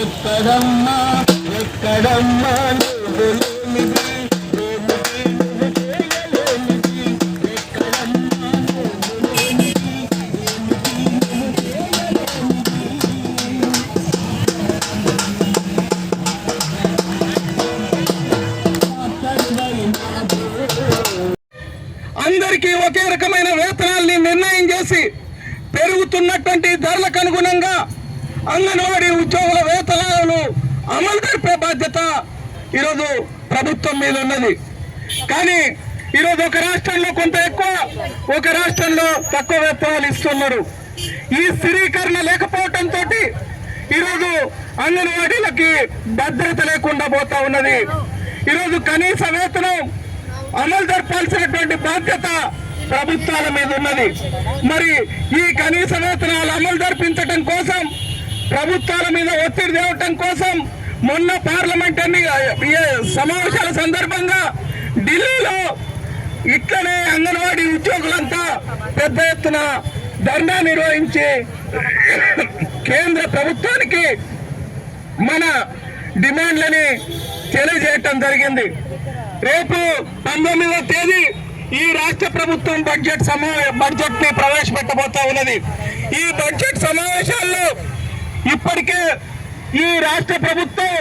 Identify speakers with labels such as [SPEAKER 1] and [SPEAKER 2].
[SPEAKER 1] ఎక్కడమ్మా ఎక్కడమ్మా నువ్వు లేనిది అందరికీ ఒకే రకమైన వేతనాల్ని నిర్ణయం చేసి పెరుగుతున్నటువంటి ధరలకు అనుగుణంగా అంగన్వాడీ ఉద్యోగుల వేతనాలను అమలు జరిపే బాధ్యత ఈరోజు ప్రభుత్వం మీద ఉన్నది. కానీ ఈరోజు ఒక రాష్ట్రంలో కొంత ఎక్కువ, ఒక రాష్ట్రంలో తక్కువ వేతనాలు ఇస్తున్నారు. ఈ స్థిరీకరణ లేకపోవడంతో ఈరోజు అంగన్వాడీలకి భద్రత లేకుండా పోతా ఉన్నది. ఈరోజు కనీస వేతనం అమలు జరపాల్సినటువంటి బాధ్యత ప్రభుత్వాల మీద ఉన్నది. మరి ఈ కనీస వేతనాలు అమలు జరిపించడం కోసం, ప్రభుత్వాల మీద ఒత్తిడి తేవటం కోసం మొన్న పార్లమెంట్ సమావేశాల సందర్భంగా ఢిల్లీలో ఇట్లనే అంగన్వాడీ ఉద్యోగులంతా పెద్ద ఎత్తున ధర్నా నిర్వహించి కేంద్ర ప్రభుత్వానికి మన డిమాండ్లని తెలియజేయటం జరిగింది. రేపు 19వ తేదీ ఈ రాష్ట్ర ప్రభుత్వం బడ్జెట్ ని ప్రవేశపెట్టబోతా ఉన్నది. ఈ బడ్జెట్ సమావేశాల్లో ఇప్పటికే ఈ రాష్ట్ర ప్రభుత్వం